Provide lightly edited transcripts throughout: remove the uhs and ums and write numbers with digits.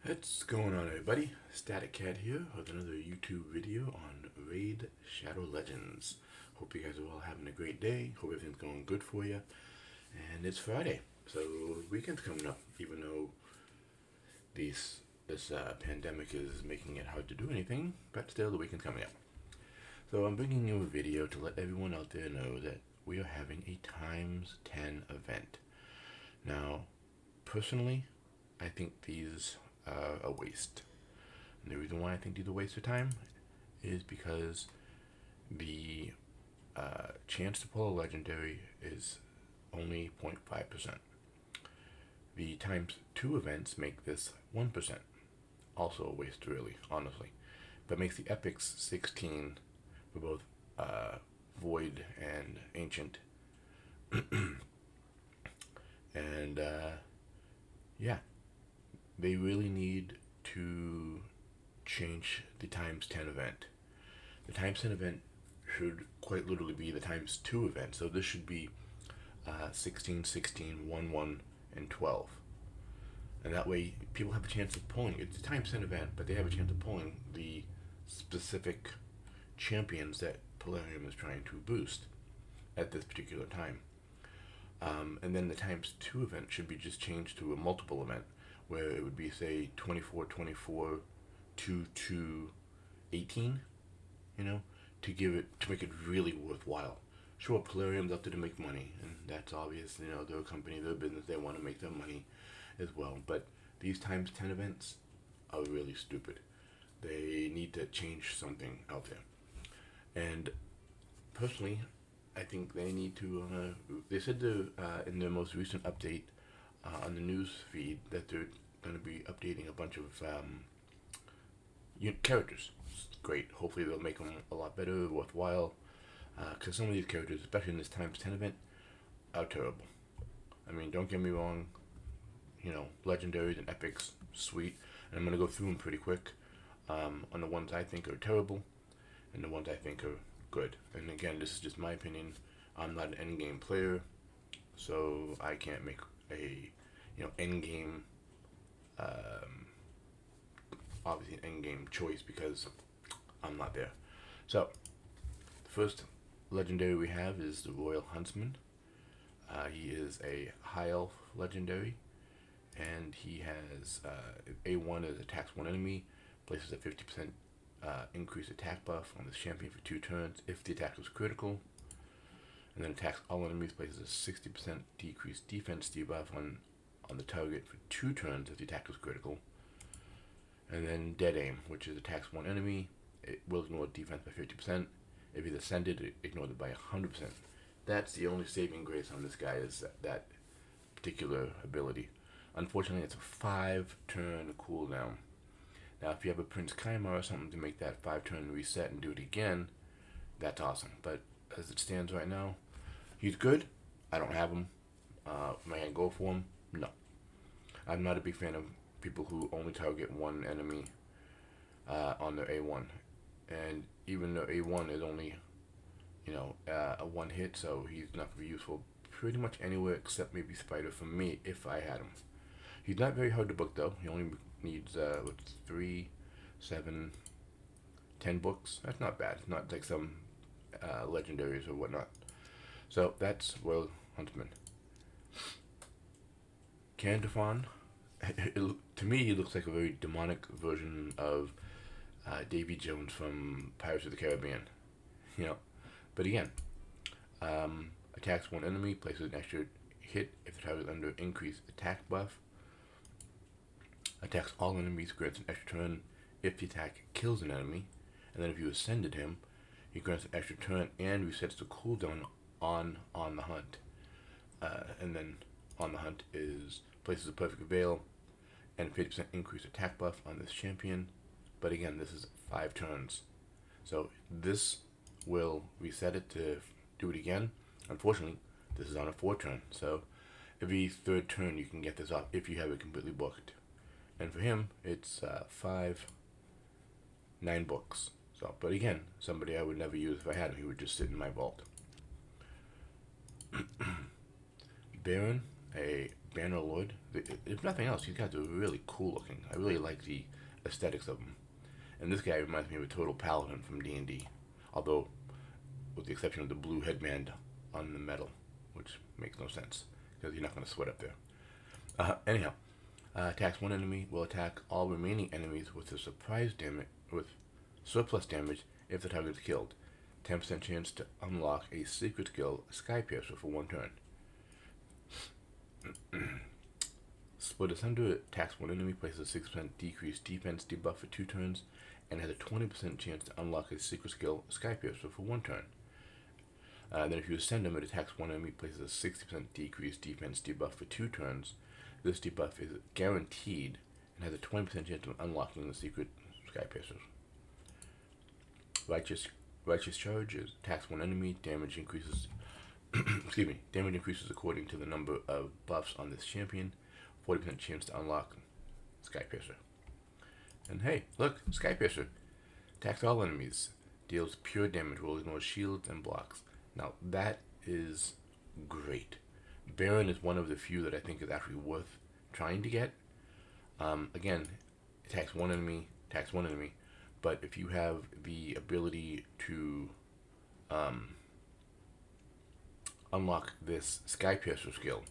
What's going on, everybody? Static Cat here with another YouTube video on Raid Shadow Legends. Hope you guys are all having a great day. Hope everything's going good for you. And it's Friday, so weekend's coming up. Even though this pandemic is making it hard to do anything, but still the weekend's coming up. So I'm bringing you a video to let everyone out there know that we are having a times 10 event. Now, personally, I think these a waste. And the reason why I think these are a waste of time is because the chance to pull a legendary is only 0.5%. The times 2 events make this 1%. Also a waste, really, honestly. But makes the epics 16 for both Void and Ancient. And yeah, they really need to change the times 10 event. The times 10 event should quite literally be the times 2 event. So this should be 16, 16, 1, 1, and 12. And that way people have a chance of pulling. It's a times 10 event, but they have a chance of pulling the specific champions that Polarium is trying to boost at this particular time. And then the times 2 event should be just changed to a multiple event, where it would be, say, 24, 24, 2, 2, 18, to make it really worthwhile. Sure, Polarium's up there to make money, and that's obvious. They're a company, they're a business, they want to make their money as well. But these times 10 events are really stupid. They need to change something out there. And personally, I think they need to. They said in their most recent update on the news feed that they're going to be updating a bunch of characters. Great. Hopefully they'll make them a lot better, worthwhile. Because some of these characters, especially in this times 10 event, are terrible. I mean, don't get me wrong. Legendaries and epics, sweet. And I'm going to go through them pretty quick on the ones I think are terrible and the ones I think are good. And again, this is just my opinion. I'm not an endgame player, so I can't make a endgame obviously an endgame choice because I'm not there. So the first legendary we have is the Royal Huntsman. He is a high elf legendary, and he has A1 is attacks one enemy, places a 50% increased attack buff on this champion for 2 turns if the attack was critical, and then attacks all enemies, places a 60% decreased defense debuff on the target for 2 turns if the attack was critical. And then Dead Aim, which is attacks one enemy, it will ignore defense by 50%. If he's ascended, it ignores it by 100%. That's the only saving grace on this guy, is that particular ability. Unfortunately, it's a 5-turn cooldown. Now, if you have a Prince Kaimar or something to make that 5-turn reset and do it again, that's awesome. But as it stands right now, he's good. I don't have him. May I go for him? No. I'm not a big fan of people who only target one enemy on their A1. And even though A1 is only, a 1 hit, so he's not going to be useful pretty much anywhere except maybe Spider for me if I had him. He's not very hard to book though. He only needs 3, 7, 10 books. That's not bad. It's not like some legendaries or whatnot. So that's Royal Huntsman. Candafon. To me, he looks like a very demonic version of Davy Jones from Pirates of the Caribbean. But again, attacks one enemy, places an extra hit if the target is under increased attack buff. Attacks all enemies, grants an extra turn if the attack kills an enemy. And then if you ascended him, he grants an extra turn and resets the cooldown on the hunt. And then on the hunt is places a perfect veil and 50% increased attack buff on this champion. But again, this is 5 turns. So this will reset it to do it again. Unfortunately, this is on a 4-turn. So every 3rd turn you can get this off if you have it completely booked. And for him, it's 9 books. So, but again, somebody I would never use if I had him. He would just sit in my vault. Baron, a Bannerlord. If nothing else, these guys are really cool looking. I really like the aesthetics of them. And this guy reminds me of a total paladin from D&D, although with the exception of the blue headband on the metal, which makes no sense because you're not going to sweat up there. Anyhow, attacks one enemy, will attack all remaining enemies with a surplus damage if the target is killed. 10% chance to unlock a secret skill, Sky Piercer, for one turn. Split Asunder attacks one enemy, places a 6% decreased defense debuff for 2 turns, and has a 20% chance to unlock a secret skill, Sky Piercer, for 1 turn. Then if you ascend him, it attacks one enemy, places a 60% decreased defense debuff for 2 turns. This debuff is guaranteed and has a 20% chance of unlocking the secret Sky Piercer. Righteous Charge attacks one enemy, damage increases damage increases according to the number of buffs on this champion. 40% chance to unlock Sky Piercer. And hey, look, Sky Piercer attacks all enemies, deals pure damage, will ignore shields and blocks. Now that is great. Baron is one of the few that I think is actually worth trying to get. Again, attacks one enemy, but if you have the ability to unlock this Sky Piercer skill,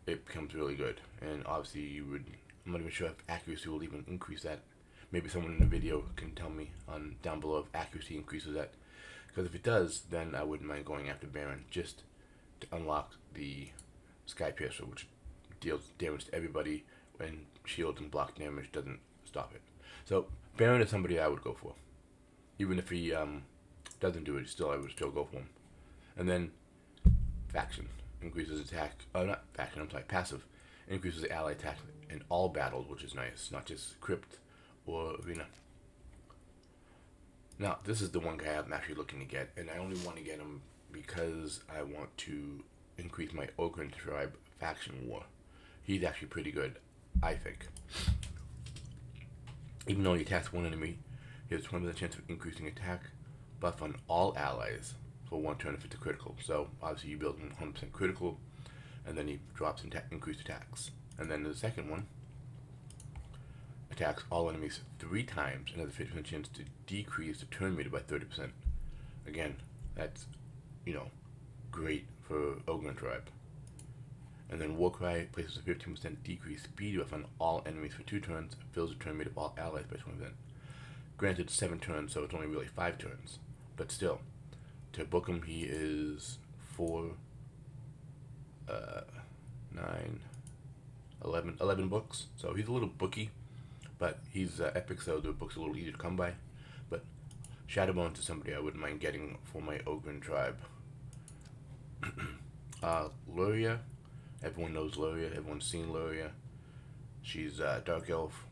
it becomes really good. And obviously I'm not even sure if accuracy will even increase that. Maybe someone in the video can tell me down below if accuracy increases that. Because if it does, then I wouldn't mind going after Baron just to unlock the Sky Piercer, which deals damage to everybody when shield and block damage doesn't stop it. So Baron is somebody I would go for. Even if he doesn't do it, I would still go for him. And then Faction increases attack. Not Faction, I'm sorry, passive. Increases the ally attack in all battles, which is nice, not just Crypt or Arena. Now, this is the one guy I'm actually looking to get, and I only want to get him because I want to increase my Ogren Tribe faction war. He's actually pretty good, I think. Even though he attacks one enemy, he has a 20% chance of increasing attack buff on all allies for 1 turn if it's a critical. So, obviously you build him 100% critical, and then he drops increased attacks. And then the second one attacks all enemies 3 times and has a 50% chance to decrease the turn meter by 30%. Again, that's, great for Ogren Tribe. And then Warcry places a 15% decreased speed buff on all enemies for 2 turns, fills the turn meter of all allies by 20%. Granted, 7 turns, so it's only really 5 turns. But still, to book him, he is 4, 9, 11 books. So he's a little booky, but he's epic, so the book's a little easier to come by. But Shadowbones is somebody I wouldn't mind getting for my Ogren Tribe. Luria. Everyone knows Luria. Everyone's seen Luria. She's Dark Elf,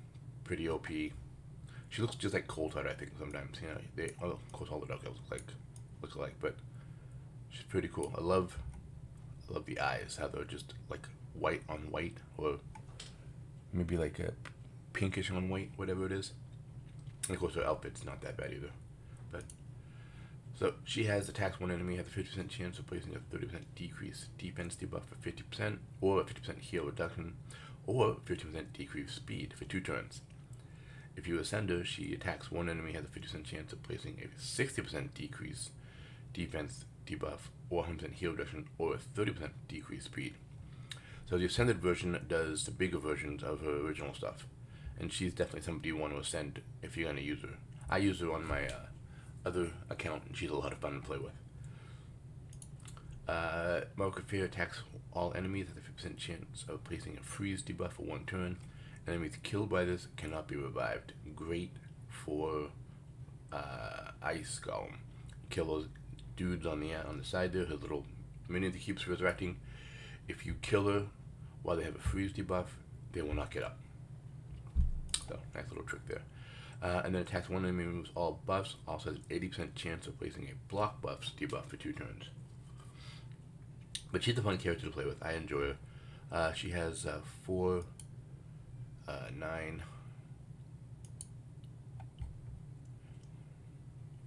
pretty OP. She looks just like Coldheart, I think, sometimes. Of course all the Dark Elves look alike, but she's pretty cool. I love the eyes, how they're just like white on white, or maybe like a pinkish on white, whatever it is. And of course her outfit's not that bad either. But so she has attacks one enemy, has a 50% chance of placing a 30% decrease defense debuff for 50%, or a 50% heal reduction, or 50% decreased speed for 2 turns. If you ascend her, she attacks one enemy, has a 50% chance of placing a 60% decrease defense debuff, or 100% heal reduction, or a 30% decreased speed. So the ascended version does the bigger versions of her original stuff, and she's definitely somebody you want to ascend if you're going to use her. I use her on my other account, and she's a lot of fun to play with. Mark of Fear attacks all enemies, has a 50% chance of placing a freeze debuff for 1 turn. Enemies killed by this cannot be revived. Great for Ice Golem. Kill those dudes on the side there, her little minion that keeps resurrecting. If you kill her while they have a freeze debuff, they will not get up. So, nice little trick there. And then attacks one enemy, removes all buffs, also has an 80% chance of placing a block buffs debuff for 2 turns. But she's a fun character to play with. I enjoy her. She has 4, 9,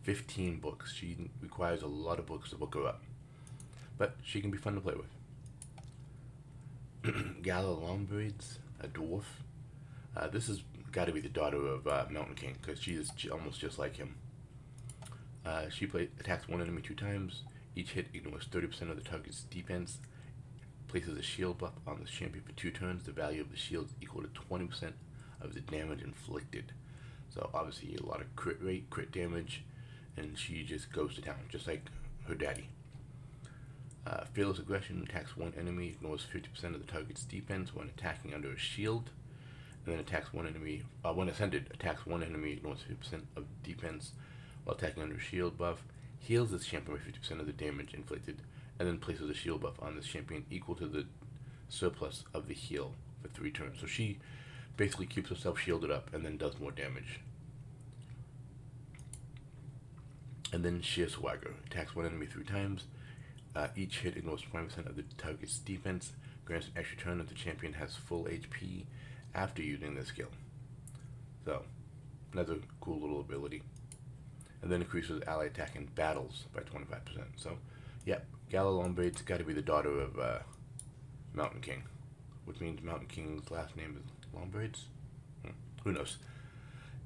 15 books. She requires a lot of books to book her up. But she can be fun to play with. Gala Lombrids, a dwarf. This has got to be the daughter of Mountain King because she is almost just like him. She attacks one enemy 2 times. Each hit ignores 30% of the target's defense. Places a shield buff on the champion for 2 turns. The value of the shield is equal to 20% of the damage inflicted. So obviously a lot of crit rate, crit damage, and she just goes to town, just like her daddy. Fearless Aggression attacks one enemy, ignores 50% of the target's defense when attacking under a shield, and then attacks one enemy, when ascended, attacks one enemy, ignores 50% of defense while attacking under a shield buff, heals this champion by 50% of the damage inflicted, and then places a shield buff on this champion equal to the surplus of the heal for 3 turns. So she basically keeps herself shielded up and then does more damage. And then Sheer Swagger attacks one enemy 3 times. Each hit ignores 20% of the target's defense, grants an extra turn if the champion has full HP after using this skill. So, another cool little ability. And then increases ally attack in battles by 25%. So, yeah, Gala Lombrids got to be the daughter of Mountain King, which means Mountain King's last name is Lombrids? Who knows?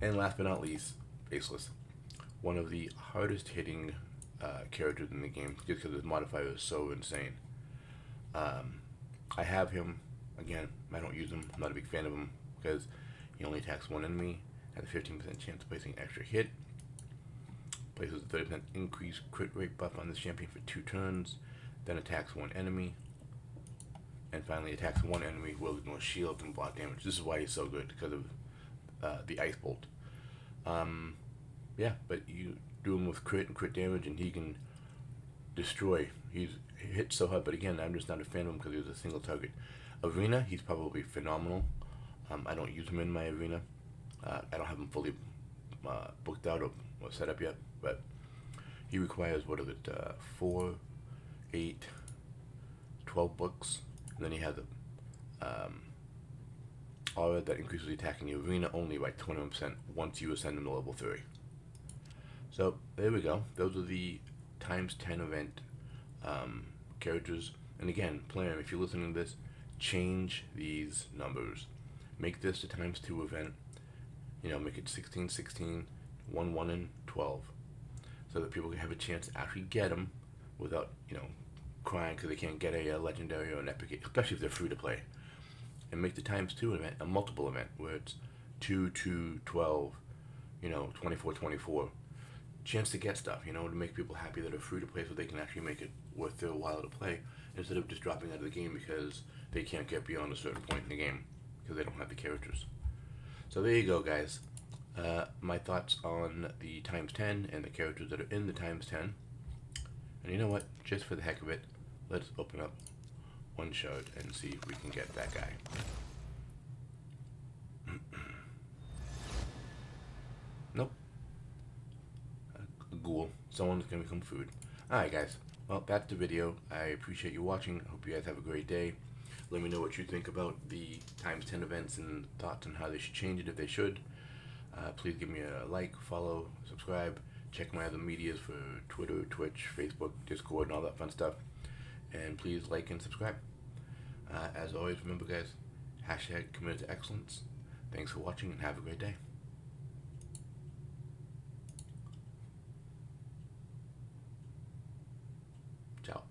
And last but not least, Faceless. One of the hardest hitting characters in the game just because his modifier is so insane. I have him, again, I don't use him, I'm not a big fan of him because he only attacks one enemy, has a 15% chance of placing an extra hit, places a 30% increased crit rate buff on this champion for 2 turns, then attacks one enemy, and finally attacks one enemy who will ignore shield and block damage. This is why he's so good, because of the Ice Bolt. Yeah, but you do him with crit and crit damage and he can destroy. He hits so hard, but again, I'm just not a fan of him because he's a single target. Arena, he's probably phenomenal. I don't use him in my arena. I don't have him fully booked out or set up yet, but he requires, 4, 8, 12 books, and then he has a aura that increases the attack in the arena only by 21% once you ascend him to level 3. So there we go. Those are the times 10 event characters. And again, player, if you're listening to this, change these numbers. Make this a times 2 event. Make it 16, 16, 1, 1, and 12. So that people can have a chance to actually get them without, crying because they can't get a legendary or an epic, especially if they're free to play. And make the times 2 event a multiple event where it's 2, 2, 12, 24, 24. Chance to get stuff, to make people happy that are free to play so they can actually make it worth their while to play instead of just dropping out of the game because they can't get beyond a certain point in the game because they don't have the characters. So there you go, guys. My thoughts on the times 10 and the characters that are in the times 10. And you know what? Just for the heck of it, let's open up one shard and see if we can get that guy. Nope. A ghoul. Someone's gonna become food. Alright, guys. Well, that's the video. I appreciate you watching. I hope you guys have a great day. Let me know what you think about the times 10 events and thoughts on how they should change it if they should. Please give me a like, follow, subscribe. Check my other medias for Twitter, Twitch, Facebook, Discord, and all that fun stuff. And please like and subscribe. As always, remember, guys, # committed to excellence. Thanks for watching and have a great day. Ciao.